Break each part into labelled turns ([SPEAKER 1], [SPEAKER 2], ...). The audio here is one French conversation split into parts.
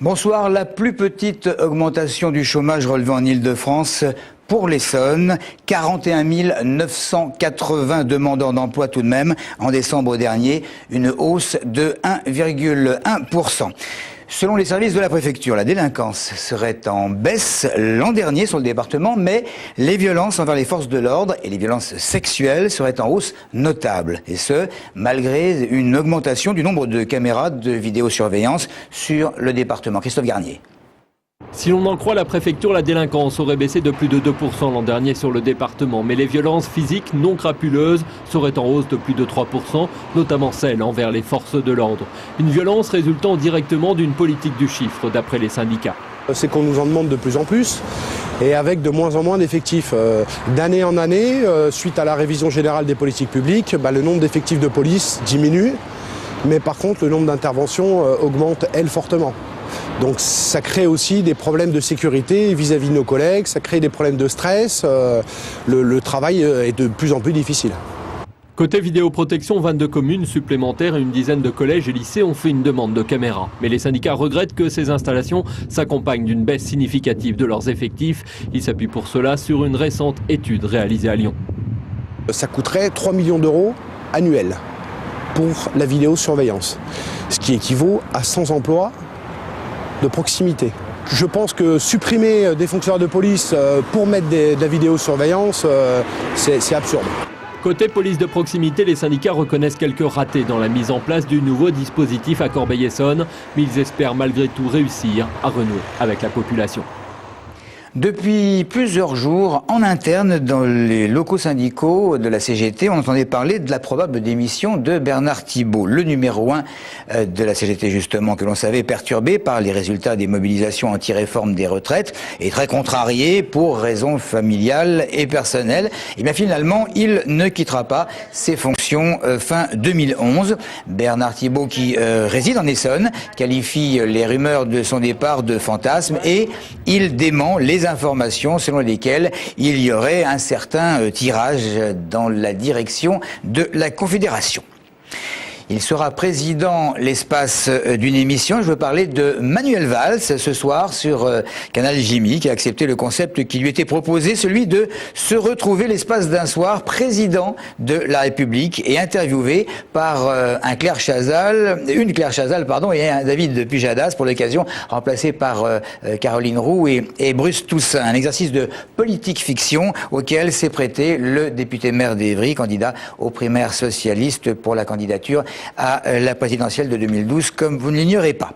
[SPEAKER 1] Bonsoir. La plus petite augmentation du chômage relevée en Île-de-France pour l'Essonne, 41 980 demandeurs d'emploi tout de même en décembre dernier, une hausse de 1,1%. Selon les services de la préfecture, la délinquance serait en baisse l'an dernier sur le département, mais les violences envers les forces de l'ordre et les violences sexuelles seraient en hausse notable. Et ce, malgré une augmentation du nombre de caméras de vidéosurveillance sur le département. Christophe Garnier.
[SPEAKER 2] Si l'on en croit la préfecture, la délinquance aurait baissé de plus de 2% l'an dernier sur le département. Mais les violences physiques non crapuleuses seraient en hausse de plus de 3%, notamment celles envers les forces de l'ordre. Une violence résultant directement d'une politique du chiffre, d'après les syndicats.
[SPEAKER 3] C'est qu'on nous en demande de plus en plus et avec de moins en moins d'effectifs. D'année en année, suite à la révision générale des politiques publiques, le nombre d'effectifs de police diminue, mais par contre le nombre d'interventions augmente, elle, fortement. Donc ça crée aussi des problèmes de sécurité vis-à-vis de nos collègues, ça crée des problèmes de stress, le travail est de plus en plus difficile.
[SPEAKER 2] Côté vidéoprotection, 22 communes supplémentaires et une dizaine de collèges et lycées ont fait une demande de caméras. Mais les syndicats regrettent que ces installations s'accompagnent d'une baisse significative de leurs effectifs. Ils s'appuient pour cela sur une récente étude réalisée à Lyon.
[SPEAKER 3] Ça coûterait 3 millions d'euros annuels pour la vidéosurveillance, ce qui équivaut à 100 emplois de proximité. Je pense que supprimer des fonctionnaires de police pour mettre de la vidéosurveillance, c'est absurde.
[SPEAKER 2] Côté police de proximité, les syndicats reconnaissent quelques ratés dans la mise en place du nouveau dispositif à Corbeil-Essonnes, mais ils espèrent malgré tout réussir à renouer avec la population.
[SPEAKER 1] Depuis plusieurs jours, en interne, dans les locaux syndicaux de la CGT, on entendait parler de la probable démission de Bernard Thibault, le numéro 1 de la CGT justement, que l'on savait perturbé par les résultats des mobilisations anti-réforme des retraites et très contrarié pour raisons familiales et personnelles. Et bien finalement, il ne quittera pas ses fonctions fin 2011. Bernard Thibault qui réside en Essonne, qualifie les rumeurs de son départ de fantasmes et il dément les informations selon lesquelles il y aurait un certain tirage dans la direction de la Confédération. Il sera président l'espace d'une émission. Je veux parler de Manuel Valls ce soir sur Canal Jimmy qui a accepté le concept qui lui était proposé, celui de se retrouver l'espace d'un soir président de la République et interviewé par une Claire Chazal et un David Pujadas pour l'occasion, remplacé par Caroline Roux et Bruce Toussaint. Un exercice de politique fiction auquel s'est prêté le député maire d'Évry, candidat aux primaires socialistes pour la candidature à la présidentielle de 2012, comme vous ne l'ignorez pas.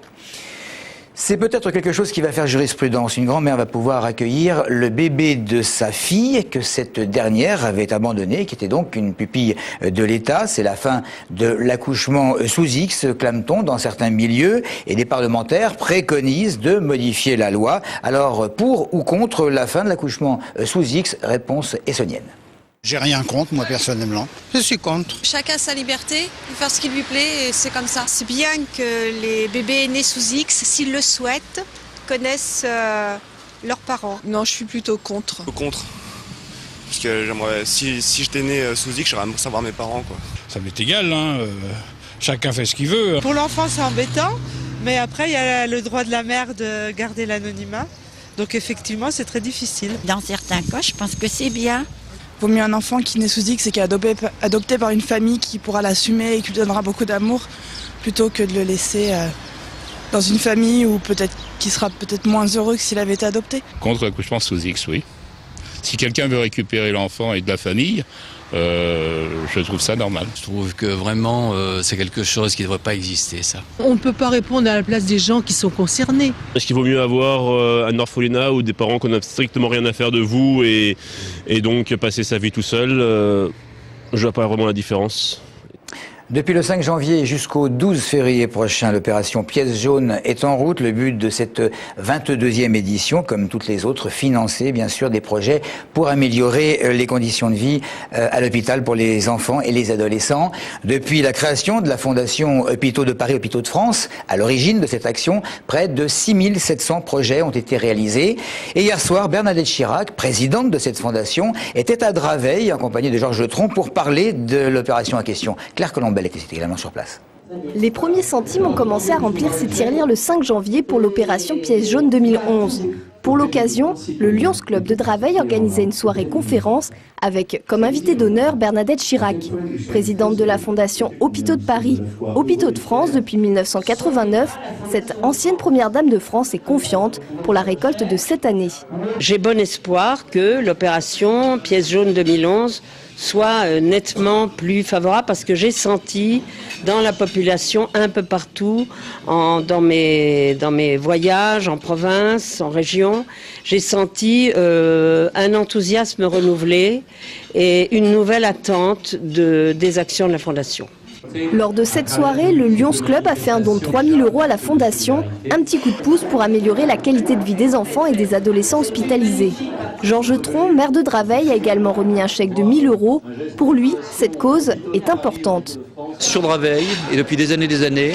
[SPEAKER 1] C'est peut-être quelque chose qui va faire jurisprudence. Une grand-mère va pouvoir accueillir le bébé de sa fille que cette dernière avait abandonné, qui était donc une pupille de l'État. C'est la fin de l'accouchement sous X, clame-t-on, dans certains milieux. Et des parlementaires préconisent de modifier la loi. Alors, pour ou contre la fin de l'accouchement sous X, réponse essonnienne.
[SPEAKER 4] J'ai rien contre, moi, personnellement. Je suis contre.
[SPEAKER 5] Chacun a sa liberté, il peut faire ce qui lui plaît et c'est comme ça. C'est bien que les bébés nés sous X, s'ils le souhaitent, connaissent leurs parents.
[SPEAKER 6] Non, je suis plutôt contre.
[SPEAKER 7] Contre. Parce que j'aimerais, si j'étais né sous X, j'aimerais savoir mes parents, quoi.
[SPEAKER 8] Ça m'est égal, chacun fait ce qu'il veut.
[SPEAKER 6] Pour l'enfant, c'est embêtant, mais après, il y a le droit de la mère de garder l'anonymat. Donc effectivement, c'est très difficile.
[SPEAKER 9] Dans certains cas, je pense que c'est bien.
[SPEAKER 10] Vaut mieux un enfant qui naît sous X et qui est adopté par une famille qui pourra l'assumer et qui lui donnera beaucoup d'amour, plutôt que de le laisser dans une famille où qui sera peut-être moins heureux que s'il avait été adopté.
[SPEAKER 8] Contre l'accouchement sous X, oui. Si quelqu'un veut récupérer l'enfant et de la famille, je trouve ça normal.
[SPEAKER 11] Je trouve que vraiment c'est quelque chose qui ne devrait pas exister, ça.
[SPEAKER 12] On ne peut pas répondre à la place des gens qui sont concernés.
[SPEAKER 13] Est-ce qu'il vaut mieux avoir un orphelinat ou des parents qui n'ont strictement rien à faire de vous et donc passer sa vie tout seul je ne vois pas vraiment la différence.
[SPEAKER 1] Depuis le 5 janvier jusqu'au 12 février prochain, l'opération Pièce jaune est en route. Le but de cette 22e édition, comme toutes les autres, financer bien sûr des projets pour améliorer les conditions de vie à l'hôpital pour les enfants et les adolescents. Depuis la création de la Fondation Hôpitaux de Paris, Hôpitaux de France, à l'origine de cette action, près de 6700 projets ont été réalisés. Et hier soir, Bernadette Chirac, présidente de cette fondation, était à Draveil, accompagnée de Georges Tron, pour parler de l'opération en question. Claire Colombel était également sur place.
[SPEAKER 14] Les premiers centimes ont commencé à remplir ces tirelires le 5 janvier pour l'opération Pièce jaune 2011. Pour l'occasion, le Lions Club de Draveil organisait une soirée conférence avec comme invité d'honneur Bernadette Chirac, présidente de la fondation Hôpitaux de Paris, Hôpitaux de France depuis 1989. Cette ancienne première dame de France est confiante pour la récolte de cette année.
[SPEAKER 15] J'ai bon espoir que l'opération Pièce jaune 2011 soit nettement plus favorable parce que j'ai senti dans la population un peu partout, dans mes voyages en province, en région, j'ai senti un enthousiasme renouvelé et une nouvelle attente des actions de la Fondation.
[SPEAKER 14] Lors de cette soirée, le Lions Club a fait un don de 3 000 € à la Fondation, un petit coup de pouce pour améliorer la qualité de vie des enfants et des adolescents hospitalisés. Georges Tron, maire de Draveil, a également remis un chèque de 1 000 €. Pour lui, cette cause est importante.
[SPEAKER 16] Sur Draveil, et depuis des années,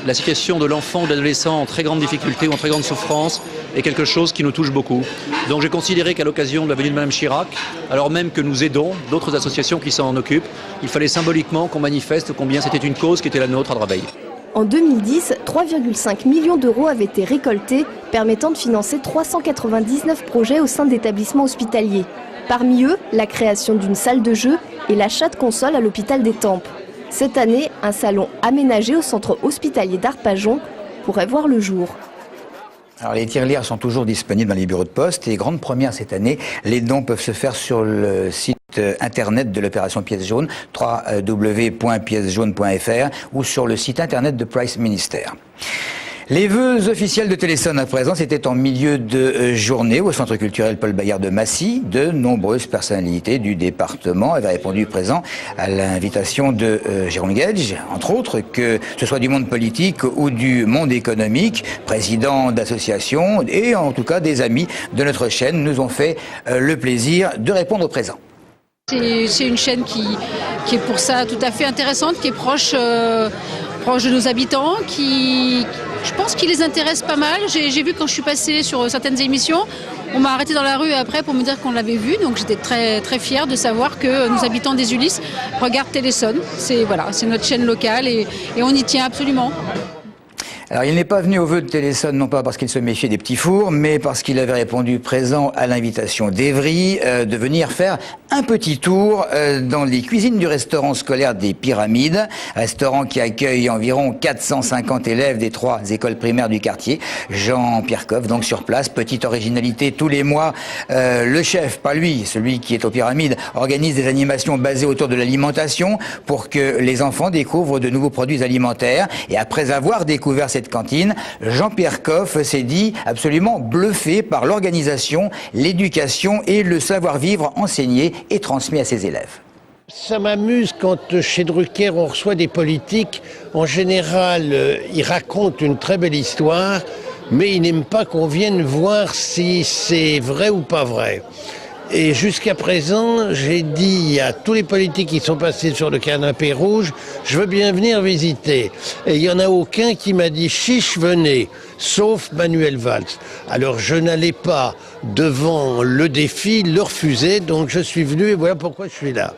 [SPEAKER 16] la situation de l'enfant ou de l'adolescent en très grande difficulté ou en très grande souffrance est quelque chose qui nous touche beaucoup. Donc j'ai considéré qu'à l'occasion de la venue de Mme Chirac, alors même que nous aidons d'autres associations qui s'en occupent, il fallait symboliquement qu'on manifeste combien c'était une cause qui était la nôtre à Draveil.
[SPEAKER 14] En 2010, 3,5 millions d'euros avaient été récoltés, permettant de financer 399 projets au sein d'établissements hospitaliers. Parmi eux, la création d'une salle de jeu et l'achat de consoles à l'hôpital d'Étampes. Cette année, un salon aménagé au centre hospitalier d'Arpajon pourrait voir le jour.
[SPEAKER 1] Alors les tirelires sont toujours disponibles dans les bureaux de poste et grande première cette année, les dons peuvent se faire sur le site internet de l'opération Pièce jaune, www.piècejaune.fr ou sur le site internet de Price Ministère. Les vœux officiels de Téléson à présent, c'était en milieu de journée au Centre culturel Paul Bayard de Massy. De nombreuses personnalités du département avaient répondu présent à l'invitation de Jérôme Guedj, entre autres, que ce soit du monde politique ou du monde économique, présidents d'associations et en tout cas des amis de notre chaîne nous ont fait le plaisir de répondre au présent.
[SPEAKER 17] C'est une chaîne qui est pour ça tout à fait intéressante, qui est proche de nos habitants, je pense qu'il les intéresse pas mal. J'ai vu quand je suis passée sur certaines émissions, on m'a arrêté dans la rue après pour me dire qu'on l'avait vu, donc j'étais très, très fière de savoir que nos habitants des Ulysses regardent Téléson. C'est notre chaîne locale et on y tient absolument.
[SPEAKER 1] Alors, il n'est pas venu au vœu de Téléson, non pas parce qu'il se méfiait des petits fours, mais parce qu'il avait répondu présent à l'invitation d'Evry de venir faire un petit tour dans les cuisines du restaurant scolaire des Pyramides, restaurant qui accueille environ 450 élèves des 3 écoles primaires du quartier. Jean Pierkoff, donc sur place, petite originalité, tous les mois, le chef, pas lui, celui qui est aux Pyramides, organise des animations basées autour de l'alimentation pour que les enfants découvrent de nouveaux produits alimentaires. Et après avoir découvert cette cantine, Jean Pierkoff s'est dit absolument bluffé par l'organisation, l'éducation et le savoir-vivre enseigné et transmis à ses élèves.
[SPEAKER 18] Ça m'amuse quand chez Drucker on reçoit des politiques. En général, ils racontent une très belle histoire, mais ils n'aiment pas qu'on vienne voir si c'est vrai ou pas vrai. Et jusqu'à présent, j'ai dit à tous les politiques qui sont passés sur le canapé rouge, je veux bien venir visiter. Et il n'y en a aucun qui m'a dit chiche, venez, sauf Manuel Valls. Alors je n'allais pas devant le défi le refuser, donc je suis venu et voilà pourquoi je suis là.